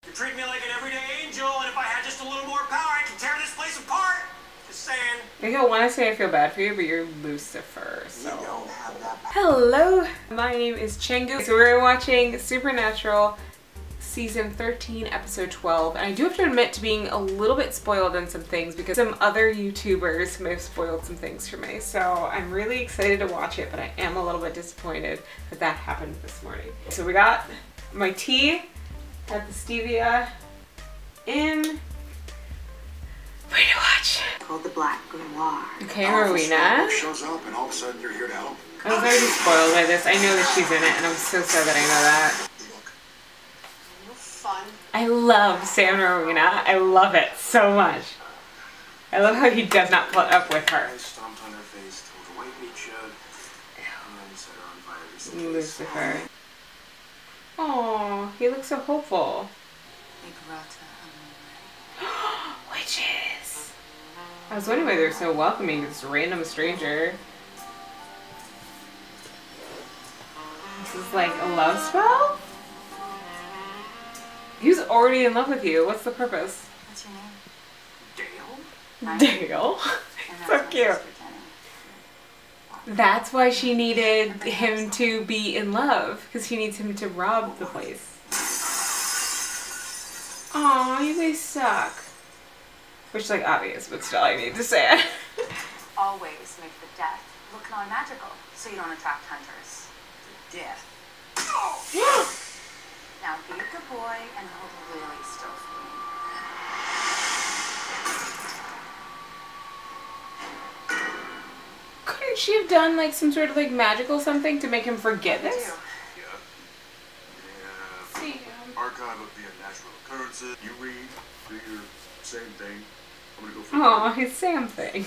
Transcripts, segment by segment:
You treat me like an everyday angel, and if I had just a little more power, I could tear this place apart. Just saying. I don't want to say I feel bad for you, but you're Lucifer, so. Hello, my name is Chengu. So we're watching Supernatural Season 13, Episode 12, and I do have to admit to being a little bit spoiled on some things because some other YouTubers may have spoiled some things for me. So I'm really excited to watch it, but I am a little bit disappointed that that happened this morning. So we got my tea, got the stevia in. Ready to watch. Called the Black Grimoire. Okay, Rowena. Shows up and all of a sudden you're here to help. I was already spoiled by this. I know that she's in it, and I'm so sad that I know that. Fun. I love Sam and Rowena. I love it so much. I love how he does not put up with her. I stomped on her face, told her white meat showed, and then set her on fire. Lucifer. Oh, he looks so hopeful. Witches. I was wondering why they're so welcoming to this random stranger. This is like a love spell? He's already in love with you. What's the purpose? What's your name? Dale? Dale? So cute. That's why she needed him to be in love, because he needs him to rob the place. Aw, you guys suck. Which is like obvious, but still I need to say it. Always make the death look non-magical, so you don't attract hunters. Death. Now be a good boy and hold really still for me. Couldn't she have done like some sort of like magical something to make him forget this? Yeah. Archive of the unnatural occurrences. You read, do your same thing. I'm gonna go for Aw, his Sam thing.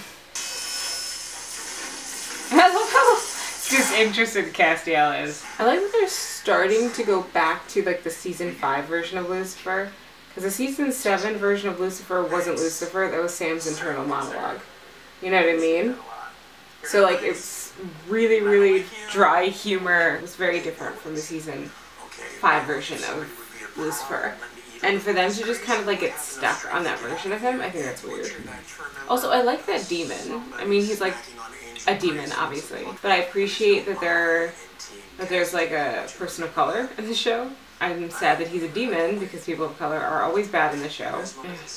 I love how disinterested Castiel is. I like that they're starting to go back to like the season 5 version of Lucifer. Because the season 7 version of Lucifer wasn't Lucifer, that was Sam's internal monologue. You know what I mean? So like it's really, really dry humor. It was very different from the season 5 version of Lucifer. And for them to just kind of like get stuck on that version of him, I think that's weird. Also, I like that demon. I mean, he's like a demon, obviously. But I appreciate that there's like a person of color in the show. I'm sad that he's a demon because people of color are always bad in the show.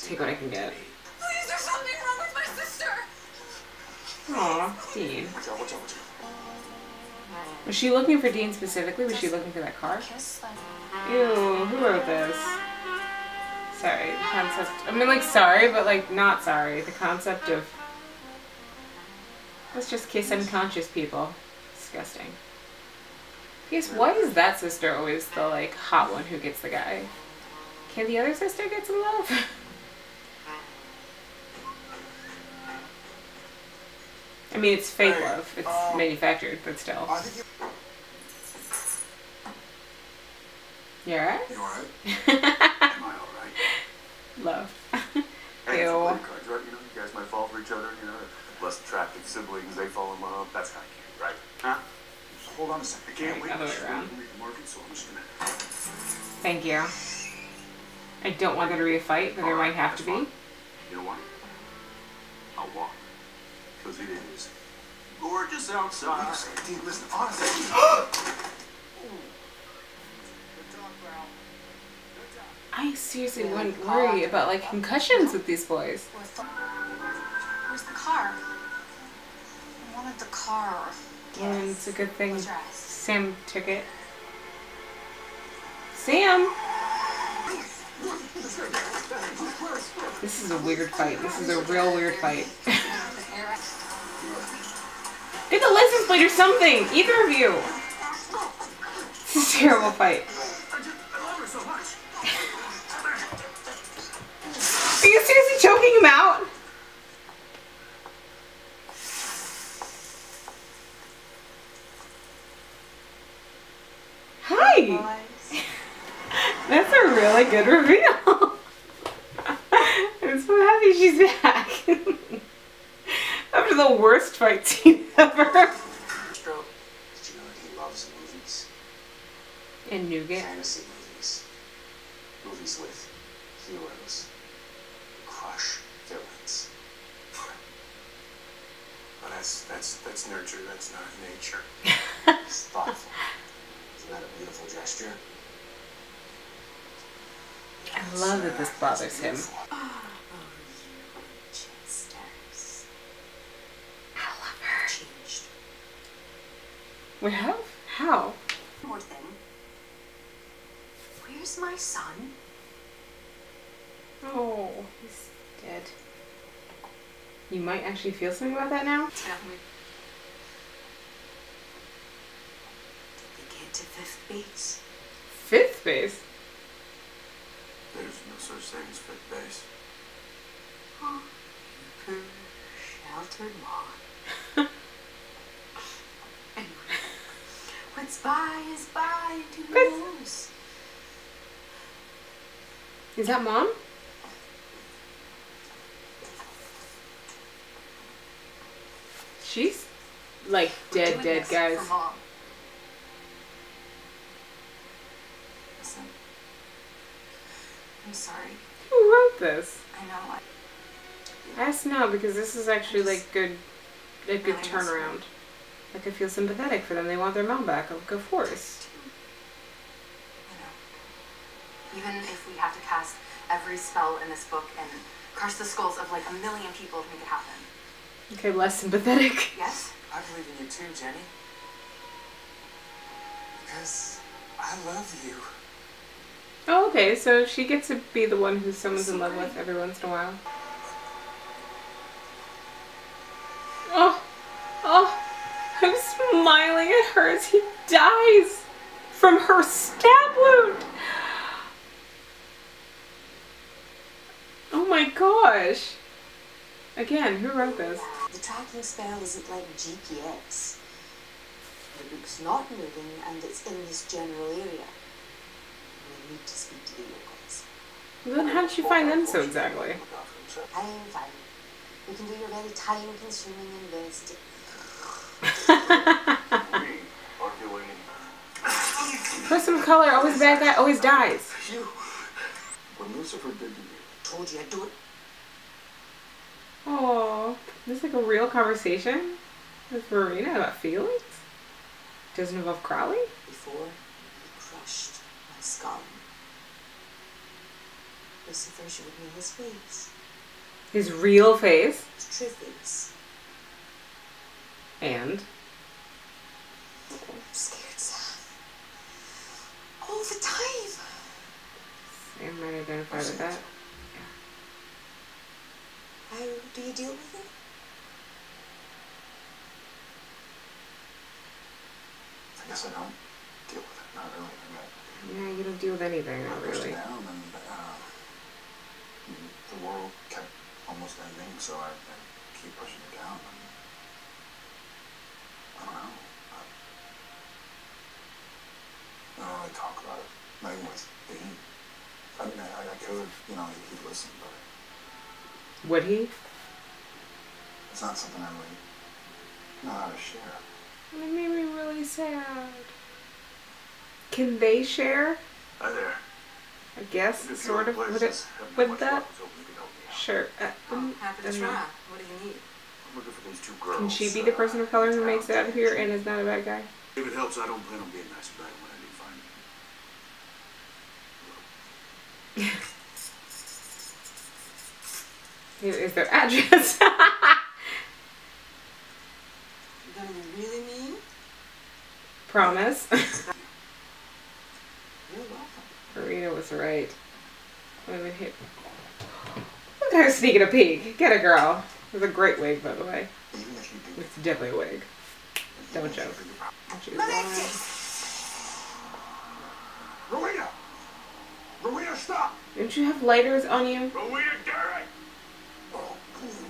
Take what I can get. Please, there's something wrong with my sister! Aw, Dean. Was she looking for Dean specifically? Was she looking for that car? Ew, who wrote this? Sorry, the concept. I mean, like, sorry, but like, not sorry. The concept of. Let's just kiss unconscious people. Disgusting. Yes, why is that sister always the, like, hot one who gets the guy? Can the other sister get some love? I mean, it's fake love. It's manufactured, but still. You alright? You alright? Am I alright? Love. Hey, Ew. right? You know, you guys might fall for each other, you know. Less attractive siblings, they fall in love. That's kind of cute, right? Huh? Just hold on a second. I can't wait. Other way around. So I'm just gonna... Thank you. I don't want there to be a fight, but there might have to be. You know what? I'll walk. Because it is gorgeous outside. Dean, listen, honestly. I seriously wouldn't worry about like concussions with these boys. Where's the car? I wanted the car. And it's a good thing Close your eyes. Sam took it. Sam! This is a weird fight. This is a real weird fight. Get the license plate or something! Either of you! This is a terrible fight. Are you seriously choking him out? Hi! That's a really good reveal. I'm so happy she's back. After the worst fight scene ever. Did you know that he loves movies? And nougat. Fantasy movies. Movies with heroes. Crush villains. Well, that's nurture. That's not nature. It's thoughtful. Isn't that a beautiful gesture? I love that this bothers him. Oh, you chesters. I love her. Changed. We have? How? One more thing. Where's my son? Oh, he's dead. You might actually feel something about that now? Tell me. Did they get to 5th base? 5th base? There's no such thing as fifth base. Oh, you poor sheltered one. Anyway, what's by is by, and who knows? Is that Mom? She's like dead, guys. For Mom. Listen, I'm sorry. Who wrote this? I know. I asked now because this is actually like a good Really turnaround. Like I feel sympathetic for them. They want their mom back. Of course. I know. Even if we have to cast every spell in this book and crush the skulls of like 1 million people to make it happen. Okay, less sympathetic. Yes? I believe in you too, Jenny. Because I love you. Oh, okay. So she gets to be the one who someone's in love with every once in a while. Oh, I'm smiling at her as he dies from her stab wound. Oh my gosh. Again, who wrote this? The tracking spell isn't like GPS. The book's not moving and it's in this general area. We need to speak to the locals. Well, then how did you find them so exactly? Fine. You can do your very time-consuming investigation. Person of color, always bad guy, always dies. You. What Lucifer did to you. Told you I'd do it. Oh, this is like a real conversation with Rowena about feelings? Doesn't involve Crowley? Before he crushed my skull, Lucifer showed me his face. His real face? His true face. And? I'm scared, Sam. All the time. Sam might identify with that. How do you deal with it? I guess I don't deal with it. Not really. Yeah, you don't deal with anything, I not pushed really. it down and the world kept almost ending, so I keep pushing it down. And I don't know. I don't really talk about it. Not even with Dean. I mean, I could, he'd listen, but Would he? it's not something I really know how to share. It made me really sad. Can they share? Hi there. I guess, sort of. Would that? Sure. Happy to try. What do you need? I'm looking for these two girls. Can she be the person of color who makes it out of here and is not a bad guy? If it helps, I don't plan on being nice about it when I do find them. Here is their address. You're gonna be really mean? Promise. You're welcome. Rowena was right. Wait a minute. Look at her sneaking a peek. Get a girl. It was a great wig, by the way. Even if you do, It's definitely a wig. Don't joke. She's lying. Rowena! Rowena, stop! Didn't you have lighters on you? Rowena, Derek! Oh, please.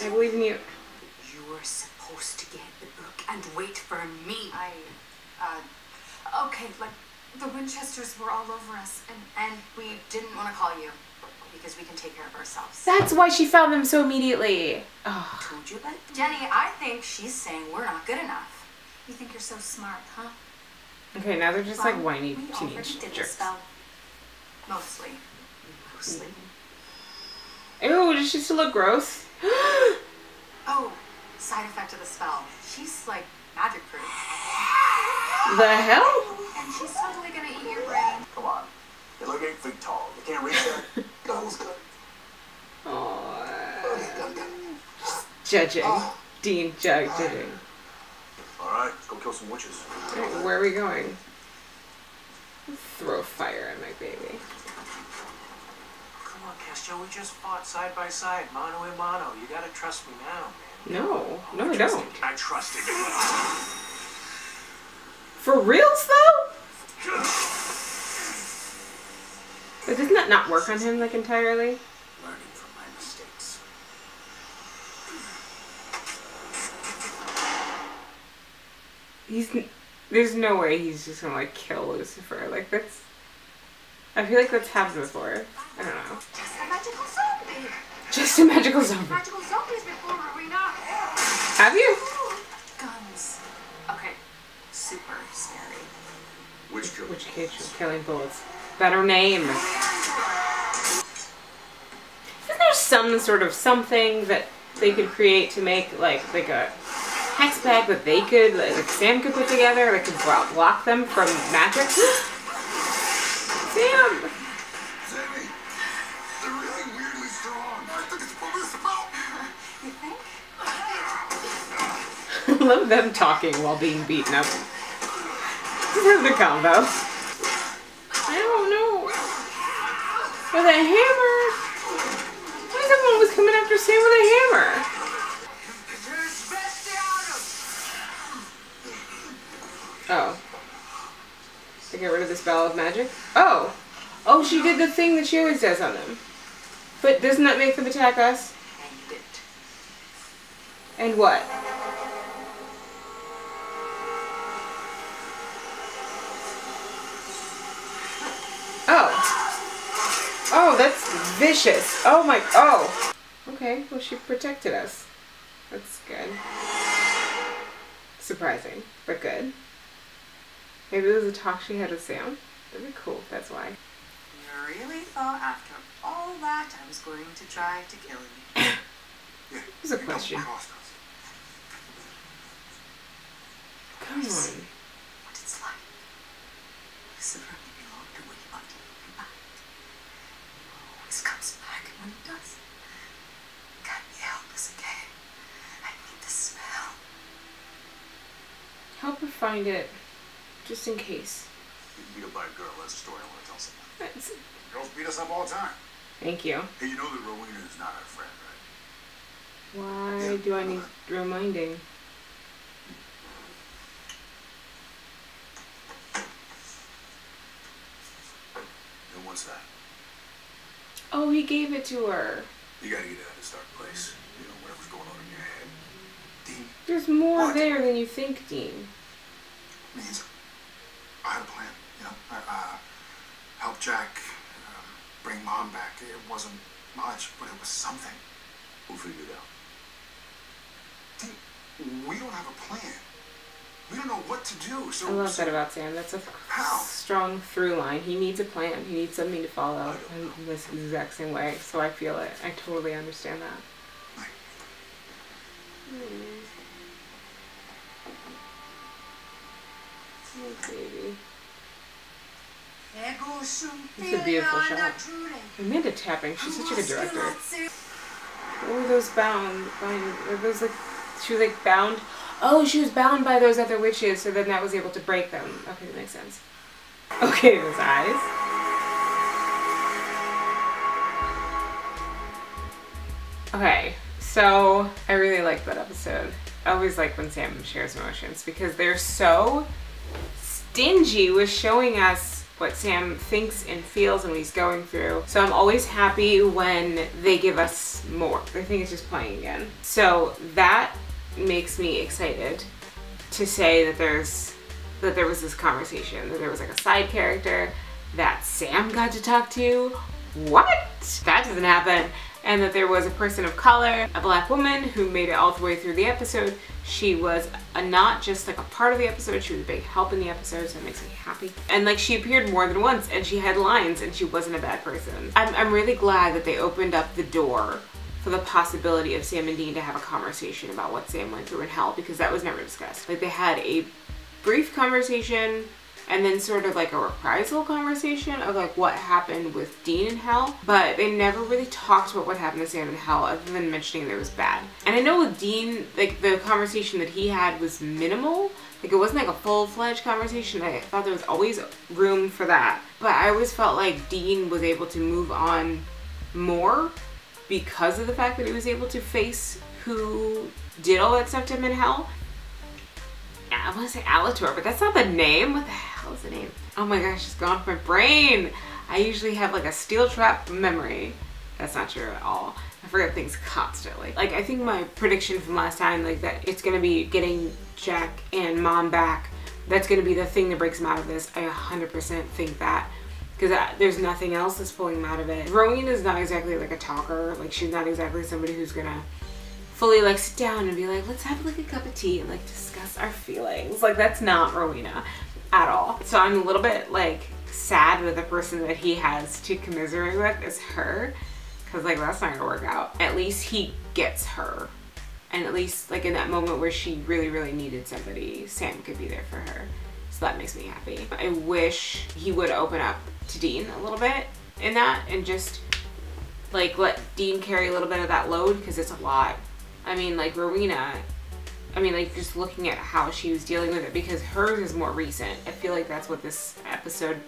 I believe in you. You were supposed to get the book and wait for me. Okay, like, the Winchesters were all over us, and we didn't want to call you, because we can take care of ourselves. That's why she found them so immediately. Oh. Told you about Jenny, I think she's saying we're not good enough. You think you're so smart, huh? Okay, now they're just like Well, whiny we teenage already did the jerks. spell. Mostly. Mostly. Ew, does she still look gross? Oh, side effect of the spell. She's like magic proof. The hell? And she's totally gonna eat your brain. Come on. They look 8 feet tall. You can't reach that. Guns, gun. Aww. Gun. Judging. Dean judging. Alright, let's go kill some witches. Alright, where are we going? Throw fire at my baby. Come on, Castro, we just fought side by side, mano a mano. You gotta trust me now, man. No, no I don't. I trusted you. For reals though? But doesn't that not work on him like entirely? Learning from my mistakes. There's no way he's just gonna like kill Lucifer. Like that's, I feel like that's happened before. I don't know. Just a magical zombie. Just a magical zombie. Magical zombies before Rowena. Have you? Guns. Okay. Super scary. Witch killer. Which cage killing bullets? Better name. Isn't there some sort of something that they could create to make like a hex bag that they could, like Sam could put together, that could block them from magic? Sam! Sammy, they're really weirdly strong. I think it's Municipal. You think? I love them talking while being beaten up. This is the combo. I don't know. With a hammer? Why someone was coming after Sam with a hammer? Oh. To get rid of this ball of magic? Oh! Oh, she did the thing that she always does on them. But doesn't that make them attack us? And it. And what? Oh. Oh, that's vicious. Oh my, oh. Okay, well she protected us. That's good. Surprising, but good. Maybe it was a talk she had with Sam. That'd be cool if that's why. You really thought after all that I was going to try to kill you? Yeah, Here's a question. Come on. What it's like. Lucifer belonged to way until he back. Always comes back, and when he does, can you help us again? I need the smell. Help her find it, just in case. Beat up by a girl, that's a story I want to tell someone. That's, Girls beat us up all the time. thank you. Hey, you know that Rowena is not our friend, right? Why do I need reminding? And what's that? Oh, he gave it to her. You gotta get out of this dark place. You know, whatever's going on in your head. Dean, There's more What? there than you think, Dean. means I had a plan, you know. Help Jack bring Mom back. It wasn't much, but it was something. We'll figure it out. We don't have a plan. We don't know what to do. So I love that about Sam. That's a How? strong through line. He needs a plan. He needs something to follow in this exact same way. So I feel it. I totally understand that. Oh, baby. It's a beautiful shot. Amanda Tapping, she's such a good director. What were those bound? Were those like, she was like bound? Oh, she was bound by those other witches, so then that was able to break them. Okay, that makes sense. Okay, those eyes. Okay, so I really like that episode. I always like when Sam shares emotions because they're so stingy with showing us what Sam thinks and feels and what he's going through. So I'm always happy when they give us more. I think it's just playing again. So that makes me excited to say that there was this conversation, that there was like a side character that Sam got to talk to. What? That doesn't happen and that there was a person of color, a black woman, who made it all the way through the episode. She was not just like a part of the episode, she was a big help in the episode, so it makes me happy. And like she appeared more than once, and she had lines, and she wasn't a bad person. I'm really glad that they opened up the door for the possibility of Sam and Dean to have a conversation about what Sam went through in hell, because that was never discussed. Like they had a brief conversation and then sort of like a reprisal conversation of like what happened with Dean in hell, but they never really talked about what happened to Sam in hell other than mentioning that it was bad. And I know with Dean, like the conversation that he had was minimal, like it wasn't like a full-fledged conversation. I thought there was always room for that, but I always felt like Dean was able to move on more because of the fact that he was able to face who did all that stuff to him in hell. I want to say Alator, but that's not the name. What the hell is the name? Oh my gosh, it's gone from my brain. I usually have like a steel trap memory. That's not true at all. I forget things constantly. Like I think my prediction from last time, like that it's gonna be getting Jack and Mom back. That's gonna be the thing that breaks him out of this. I 100% think that. Because there's nothing else that's pulling him out of it. Rowena is not exactly like a talker. Like she's not exactly somebody who's gonna fully like sit down and be like, let's have like a cup of tea and like discuss our feelings. Like that's not Rowena at all. So I'm a little bit like sad that the person that he has to commiserate with is her, because like that's not gonna work out. At least he gets her, and at least like in that moment where she really needed somebody, Sam could be there for her. So that makes me happy. I wish he would open up to Dean a little bit in that and just like let Dean carry a little bit of that load, because it's a lot. I mean, like Rowena, I mean, like just looking at how she was dealing with it, because hers is more recent. I feel like that's what this episode,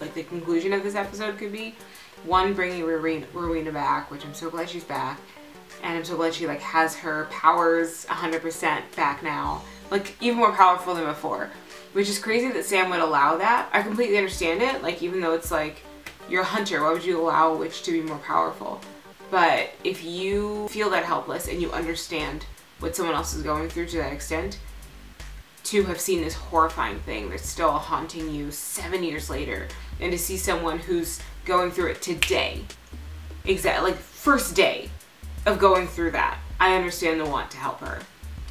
like the conclusion of this episode could be. One, bringing Rowena back, which I'm so glad she's back. And I'm so glad she like has her powers 100% back now. Like even more powerful than before. Which is crazy that Sam would allow that. I completely understand it. Like even though it's like, you're a hunter, why would you allow a witch to be more powerful? But if you feel that helpless and you understand what someone else is going through to that extent, to have seen this horrifying thing that's still haunting you 7 years later, and to see someone who's going through it today, exactly, like first day of going through that, I understand the want to help her,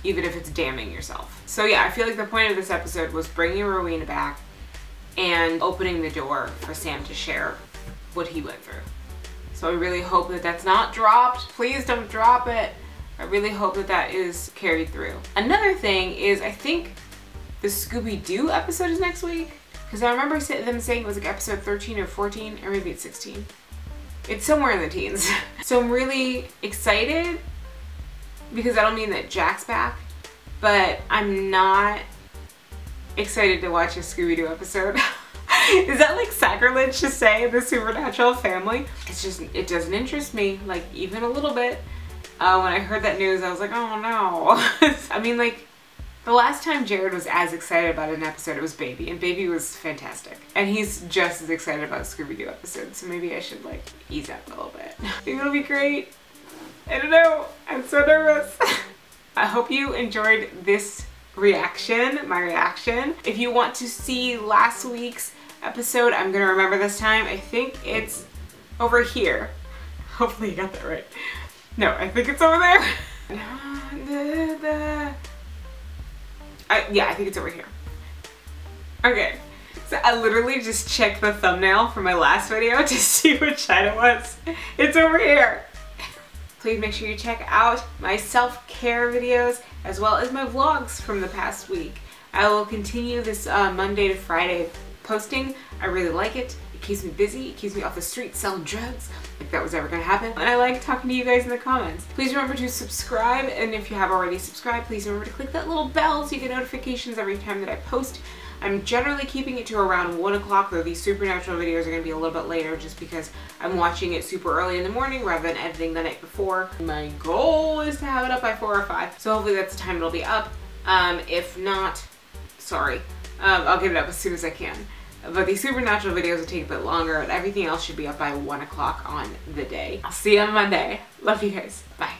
even if it's damning yourself. So yeah, I feel like the point of this episode was bringing Rowena back and opening the door for Sam to share what he went through. So I really hope that that's not dropped. Please don't drop it. I really hope that that is carried through. Another thing is, I think the Scooby-Doo episode is next week. Because I remember them saying it was like episode 13 or 14, or maybe it's 16. It's somewhere in the teens. So I'm really excited, because that'll mean that Jack's back. But I'm not excited to watch a Scooby-Doo episode. Is that like sacrilege to say, the supernatural family? It's just, it doesn't interest me, like even a little bit. When I heard that news, I was like, oh no. I mean, like the last time Jared was as excited about an episode, it was Baby, and Baby was fantastic. And he's just as excited about Scooby-Doo episodes, so maybe I should like ease up a little bit. Maybe it'll be great. I don't know, I'm so nervous. I hope you enjoyed this reaction, my reaction. If you want to see last week's episode, I'm gonna remember this time. I think it's over here. Hopefully you got that right. No, I think it's over there. Yeah, I think it's over here. Okay, so I literally just checked the thumbnail for my last video to see which side it was. It's over here. Please make sure you check out my self-care videos as well as my vlogs from the past week. I will continue this Monday to Friday posting. I really like it. It keeps me busy. It keeps me off the street selling drugs, if that was ever gonna happen. And I like talking to you guys in the comments. Please remember to subscribe, and if you have already subscribed, please remember to click that little bell so you get notifications every time that I post. I'm generally keeping it to around 1 o'clock, though these supernatural videos are gonna be a little bit later just because I'm watching it super early in the morning rather than editing the night before. My goal is to have it up by 4 or 5, so hopefully that's the time it'll be up. If not, sorry, I'll get it up as soon as I can. But these supernatural videos will take a bit longer, and everything else should be up by 1 o'clock on the day. I'll see you on Monday. Love you guys. Bye.